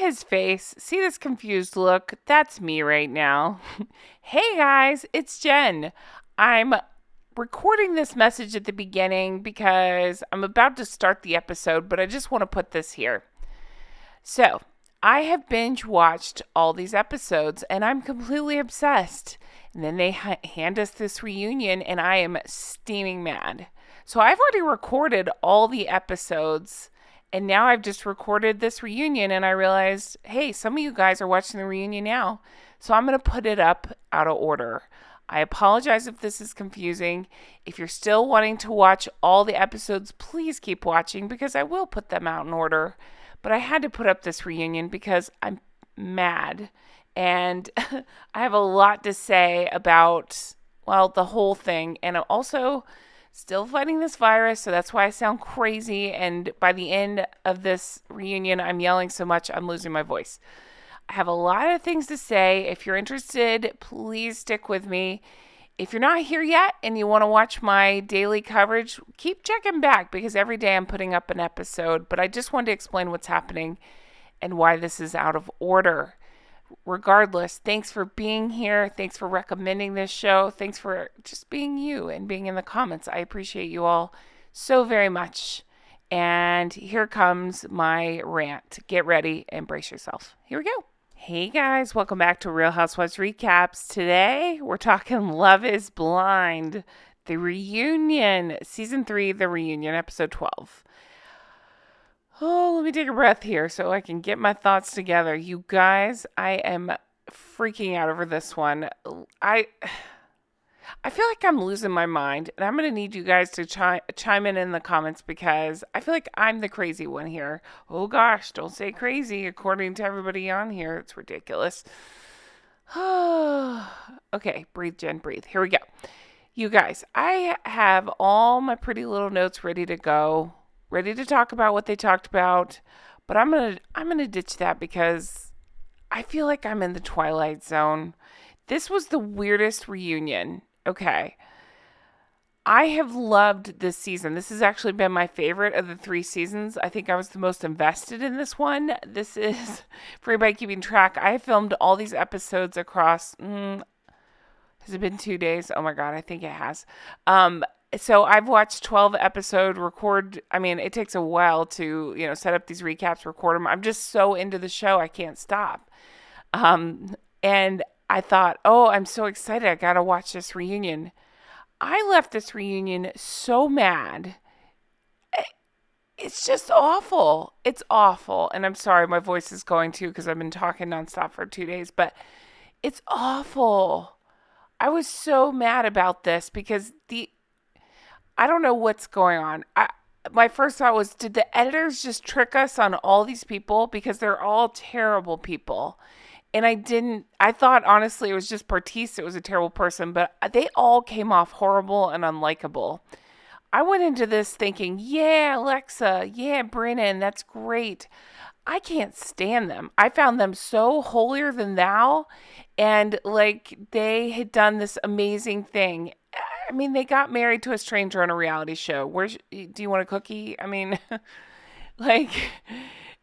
his face. See this confused look? That's me right now. Hey guys, it's Jen. I'm recording this message at the beginning because I'm about to start the episode, but I just want to put this here. So, I have binge watched all these episodes and I'm completely obsessed. And then they hand us this reunion and I am steaming mad. So, I've already recorded all the episodes. And now I've just recorded this reunion and I realized, hey, some of you guys are watching the reunion now. So I'm going to put it up out of order. I apologize if this is confusing. If you're still wanting to watch all the episodes, please keep watching because I will put them out in order. But I had to put up this reunion because I'm mad. And I have a lot to say about, well, the whole thing. And I'm also still fighting this virus, so that's why I sound crazy. And by the end of this reunion, I'm yelling so much, I'm losing my voice. I have a lot of things to say. If you're interested, please stick with me. If you're not here yet and you want to watch my daily coverage, keep checking back because every day I'm putting up an episode. But I just wanted to explain what's happening and why this is out of order. Regardless, thanks for being here. Thanks for recommending this show. Thanks for just being you and being in the comments. I appreciate you all so very much. And here comes my rant. Get ready and brace yourself. Here we go. Hey guys, welcome back to Real Housewives Recaps. Today, we're talking Love is Blind, the reunion, season 3, the reunion, episode 12. Oh, let me take a breath here so I can get my thoughts together. You guys, I am freaking out over this one. I feel like I'm losing my mind, and I'm going to need you guys to chime in the comments because I feel like I'm the crazy one here. Oh gosh, don't say crazy according to everybody on here. It's ridiculous. Okay, breathe, Jen, breathe. Here we go. You guys, I have all my pretty little notes ready to go. Ready to talk about what they talked about, but I'm gonna ditch that because I feel like I'm in the Twilight Zone. This was the weirdest reunion. Okay. I have loved this season. This has actually been my favorite of the 3 seasons. I think I was the most invested in this one. This is, for anybody keeping track, I filmed all these episodes across, has it been 2 days? Oh my God, I think it has. So I've watched 12 episode record. I mean, it takes a while to, set up these recaps, record them. I'm just so into the show. I can't stop. And I thought, oh, I'm so excited. I got to watch this reunion. I left this reunion so mad. It's just awful. It's awful. And I'm sorry, my voice is going too because I've been talking nonstop for 2 days, but it's awful. I was so mad about this because I don't know what's going on. My first thought was, did the editors just trick us on all these people? Because they're all terrible people. And I thought, honestly, it was just Partisse that was a terrible person, but they all came off horrible and unlikable. I went into this thinking, yeah, Alexa, yeah, Brennan, that's great. I can't stand them. I found them so holier than thou, and like they had done this amazing thing. I mean, they got married to a stranger on a reality show. Do you want a cookie? I mean, like,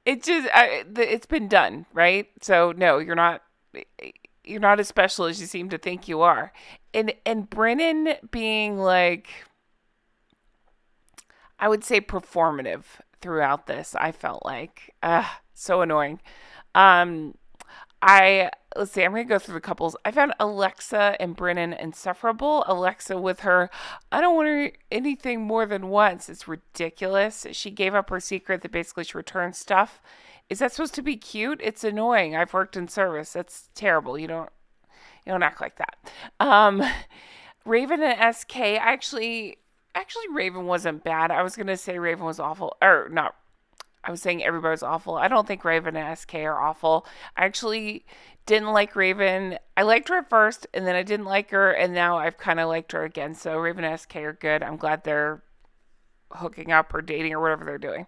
it's been done, right? So no, you're not as special as you seem to think you are. And Brennan being like, I would say performative throughout this, I felt like, so annoying. Let's see, I'm going to go through the couples. I found Alexa and Brennan insufferable. Alexa with her, I don't want her anything more than once. It's ridiculous. She gave up her secret that basically she returned stuff. Is that supposed to be cute? It's annoying. I've worked in service. That's terrible. You don't act like that. Raven and SK, actually, Raven wasn't bad. I was going to say Raven was awful. Or not. I was saying everybody was awful. I don't think Raven and SK are awful. I actually didn't like Raven. I liked her at first, and then I didn't like her, and now I've kind of liked her again. So Raven and SK are good. I'm glad they're hooking up or dating or whatever they're doing.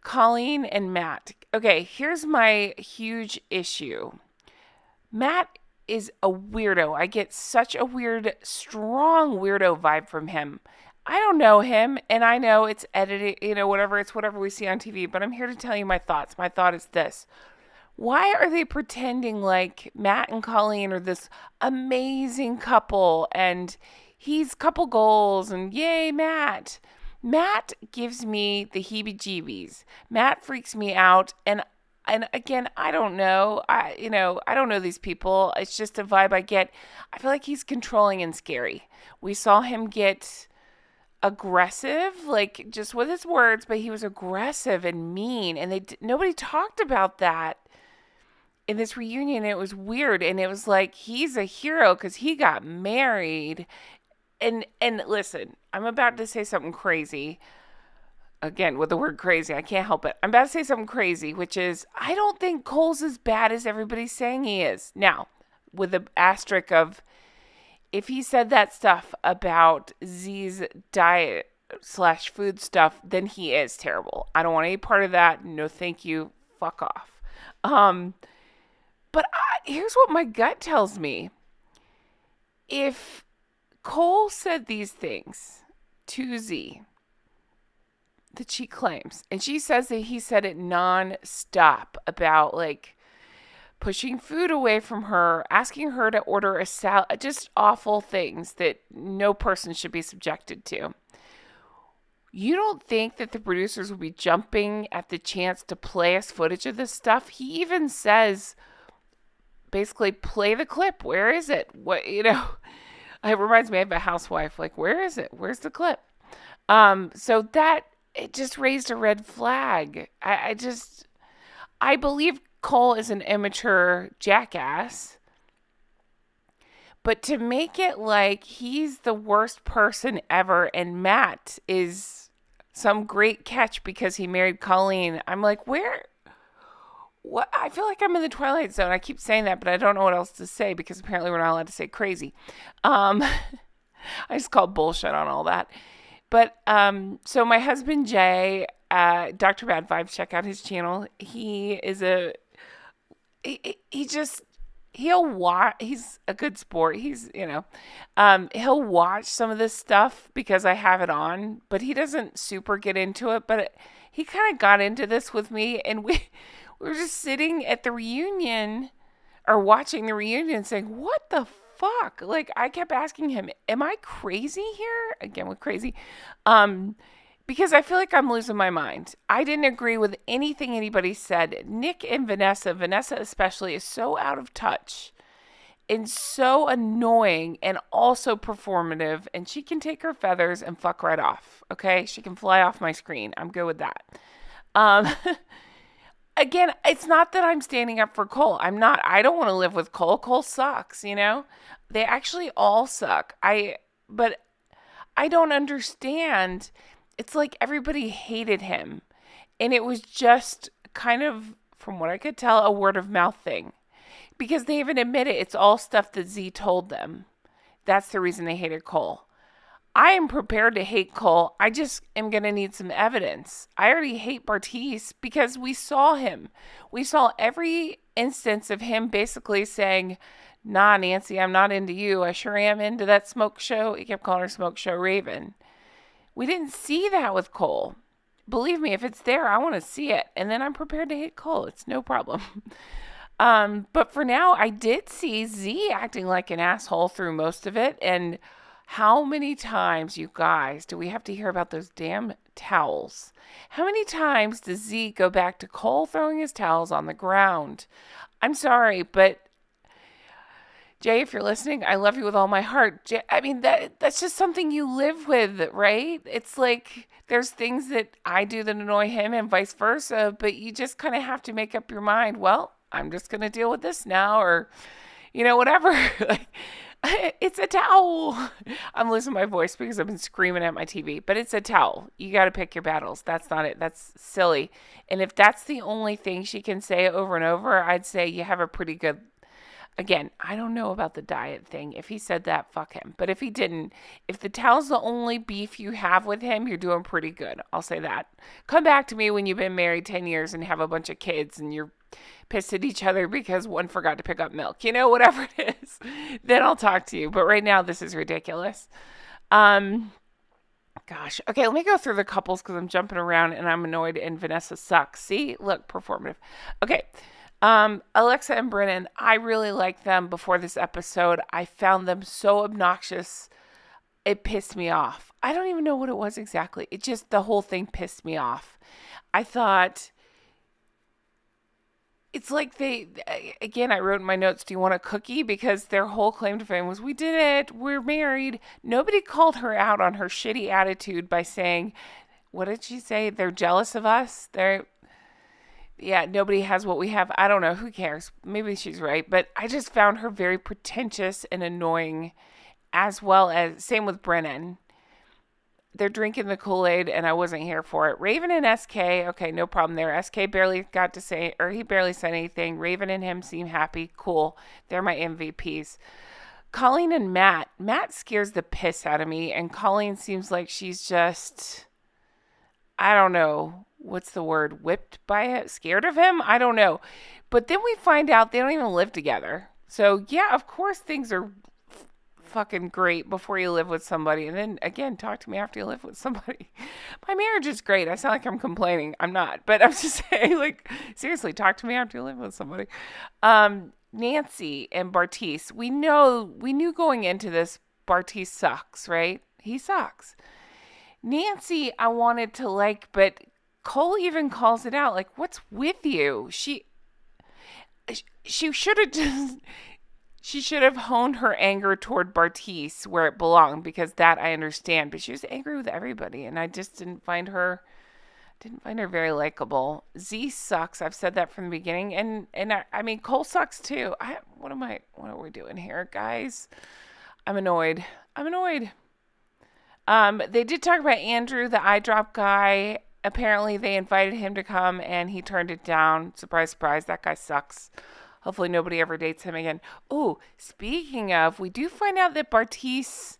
Colleen and Matt. Okay, here's my huge issue. Matt is a weirdo. I get such a weird, strong weirdo vibe from him. I don't know him, and I know it's edited, whatever, it's whatever we see on TV, but I'm here to tell you my thoughts. My thought is this. Why are they pretending like Matt and Colleen are this amazing couple and he's couple goals and yay, Matt? Matt gives me the heebie-jeebies. Matt freaks me out, and again, I don't know. I don't know these people. It's just a vibe I get. I feel like he's controlling and scary. We saw him get aggressive, like just with his words, but he was aggressive and mean, and nobody talked about that in this reunion. It was weird, and it was like he's a hero because he got married. And listen, I'm about to say something crazy. Again, with the word crazy, I can't help it. I'm about to say something crazy, which is I don't think Cole's as bad as everybody's saying he is. Now, with the asterisk of if he said that stuff about Z's diet / food stuff, then he is terrible. I don't want any part of that. No, thank you. Fuck off. But here's what my gut tells me. If Cole said these things to Z that she claims, and she says that he said it non-stop about like pushing food away from her, asking her to order a salad, just awful things that no person should be subjected to. You don't think that the producers will be jumping at the chance to play us footage of this stuff? He even says, basically, play the clip. Where is it? What, it reminds me of a housewife. Like, where is it? Where's the clip? So that, it just raised a red flag. I believe Cole is an immature jackass. But to make it like he's the worst person ever and Matt is some great catch because he married Colleen, I'm like, where? What? I feel like I'm in the Twilight Zone. I keep saying that, but I don't know what else to say because apparently we're not allowed to say crazy. I just call bullshit on all that. But so my husband Jay, Dr. Bad Vibes, check out his channel. He is he'll watch. He's a good sport. He'll watch some of this stuff because I have it on, but he doesn't super get into it. But he kind of got into this with me, and we were just sitting at the reunion or watching the reunion saying, what the fuck? Like, I kept asking him, am I crazy here? Again, with crazy. Because I feel like I'm losing my mind. I didn't agree with anything anybody said. Nick and Vanessa especially, is so out of touch and so annoying and also performative. And she can take her feathers and fuck right off. Okay? She can fly off my screen. I'm good with that. Again, it's not that I'm standing up for Cole. I don't want to live with Cole. Cole sucks, They actually all suck. But I don't understand. It's like everybody hated him. And it was just kind of, from what I could tell, a word of mouth thing. Because they even admit it. It's all stuff that Z told them. That's the reason they hated Cole. I am prepared to hate Cole. I just am going to need some evidence. I already hate Bartise because we saw him. We saw every instance of him basically saying, nah, Nancy, I'm not into you. I sure am into that smoke show. He kept calling her Smoke Show Raven. We didn't see that with Cole. Believe me, if it's there, I want to see it. And then I'm prepared to hate Cole. It's no problem. But for now, I did see Z acting like an asshole through most of it. And how many times, you guys, do we have to hear about those damn towels? How many times does Z go back to Cole throwing his towels on the ground? I'm sorry, but Jay, if you're listening, I love you with all my heart. Jay, I mean, that's just something you live with, right? It's like there's things that I do that annoy him and vice versa, but you just kind of have to make up your mind. Well, I'm just going to deal with this now, or, whatever. Like, it's a towel. I'm losing my voice because I've been screaming at my TV, but it's a towel. You got to pick your battles. That's not it. That's silly. And if that's the only thing she can say over and over, I'd say you have a pretty good. Again, I don't know about the diet thing. If he said that, fuck him. But if he didn't, if the towel's the only beef you have with him, you're doing pretty good. I'll say that. Come back to me when you've been married 10 years and have a bunch of kids and you're pissed at each other because one forgot to pick up milk. Whatever it is. Then I'll talk to you. But right now, this is ridiculous. Gosh. Okay, let me go through the couples because I'm jumping around and I'm annoyed and Vanessa sucks. See? Look, performative. Okay. Alexa and Brennan, I really liked them before this episode. I found them so obnoxious. It pissed me off. I don't even know what it was exactly. It just, the whole thing pissed me off. I thought, it's like again, I wrote in my notes, do you want a cookie? Because their whole claim to fame was, we did it, we're married. Nobody called her out on her shitty attitude by saying, what did she say? They're jealous of us. Yeah, nobody has what we have. I don't know. Who cares? Maybe she's right. But I just found her very pretentious and annoying, as well as, same with Brennan. They're drinking the Kool-Aid, and I wasn't here for it. Raven and SK, okay, no problem there. SK barely got to say, or he barely said anything. Raven and him seem happy. Cool. They're my MVPs. Colleen and Matt. Matt scares the piss out of me, and Colleen seems like she's just, I don't know, what's the word? Whipped by it? Scared of him? I don't know. But then we find out they don't even live together. So, yeah, of course things are fucking great before you live with somebody, and then again, talk to me after you live with somebody. My marriage is great. I sound like I'm complaining. I'm not, but I'm just saying, like, seriously, talk to me after you live with somebody. Nancy and Bartise, we knew going into this, Bartise sucks, right? He sucks. Nancy, I wanted to like, but Cole even calls it out, like, what's with you? She should have just, she should have honed her anger toward Bartise where it belonged, because that I understand. But she was angry with everybody, and I just didn't find her very likable. Z sucks. I've said that from the beginning, and I mean Cole sucks too. What are we doing here, guys? I'm annoyed. They did talk about Andrew, the eye drop guy. Apparently, they invited him to come, and he turned it down. Surprise, surprise. That guy sucks. Hopefully nobody ever dates him again. Oh, speaking of, we do find out that Bartise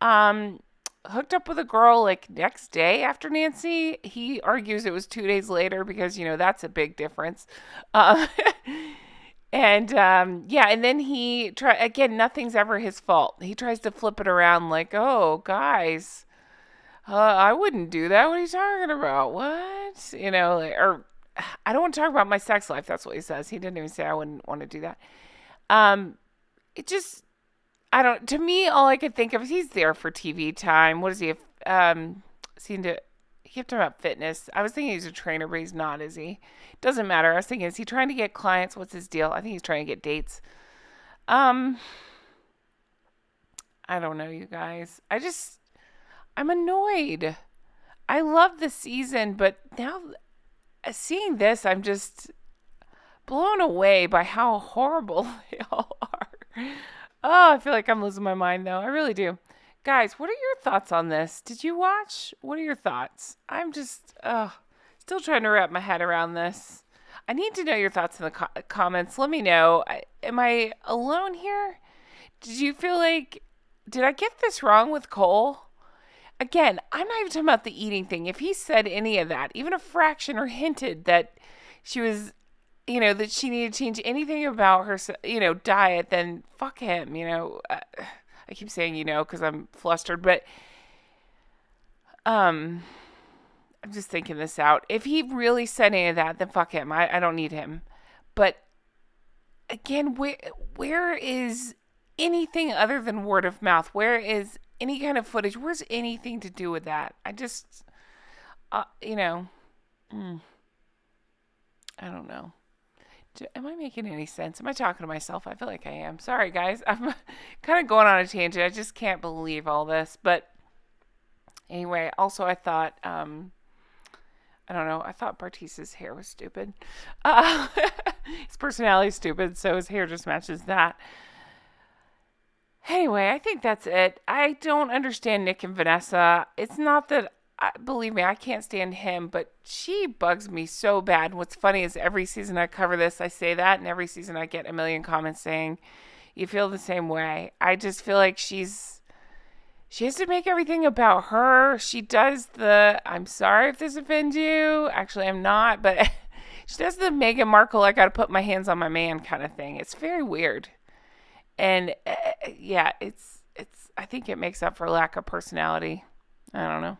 hooked up with a girl like next day after Nancy. He argues it was 2 days later because, that's a big difference. And then again, nothing's ever his fault. He tries to flip it around like, oh, guys, I wouldn't do that. What are you talking about? What? Or I don't want to talk about my sex life. That's what he says. He didn't even say I wouldn't want to do that. To me, all I could think of is he's there for TV time. What is he? He kept talking about fitness. I was thinking he's a trainer, but he's not, is he? Doesn't matter. I was thinking, is he trying to get clients? What's his deal? I think he's trying to get dates. I don't know, you guys. I'm annoyed. I love the season, but now seeing this, I'm just blown away by how horrible they all are. Oh, I feel like I'm losing my mind, though. I really do. Guys, what are your thoughts on this? Did you watch? What are your thoughts? I'm just still trying to wrap my head around this. I need to know your thoughts in the comments. Let me know. Am I alone here? Did I get this wrong with Cole? Again, I'm not even talking about the eating thing. If he said any of that, even a fraction, or hinted that she was, that she needed to change anything about her, diet, then fuck him, I keep saying, because I'm flustered, but I'm just thinking this out. If he really said any of that, then fuck him. I don't need him. But again, where is anything other than word of mouth? Where is any kind of footage? Where's anything to do with that? I just, I don't know. Am I making any sense? Am I talking to myself? I feel like I am. Sorry, guys. I'm kind of going on a tangent. I just can't believe all this. But anyway, also I thought, I don't know. I thought Bartise's hair was stupid. His personality is stupid, so his hair just matches that. Anyway, I think that's it. I don't understand Nick and Vanessa. It's not that, believe me, I can't stand him, but she bugs me so bad. What's funny is every season I cover this, I say that, and every season I get a million comments saying, you feel the same way. I just feel like she has to make everything about her. She does I'm sorry if this offends you. Actually, I'm not, but she does the Meghan Markle, I got to put my hands on my man kind of thing. It's very weird. And it's I think it makes up for lack of personality. I don't know.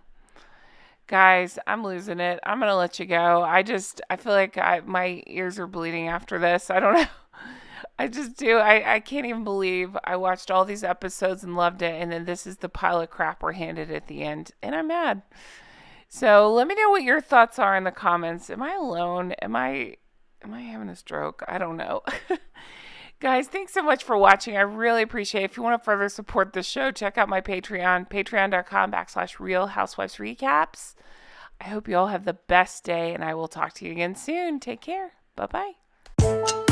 Guys, I'm losing it. I'm going to let you go. I feel like my ears are bleeding after this. I don't know. I just do. I can't even believe I watched all these episodes and loved it. And then this is the pile of crap we're handed at the end. And I'm mad. So let me know what your thoughts are in the comments. Am I alone? Am I having a stroke? I don't know. Guys, thanks so much for watching. I really appreciate it. If you want to further support the show, check out my Patreon, patreon.com/Real Housewives Recaps. I hope you all have the best day, and I will talk to you again soon. Take care. Bye-bye.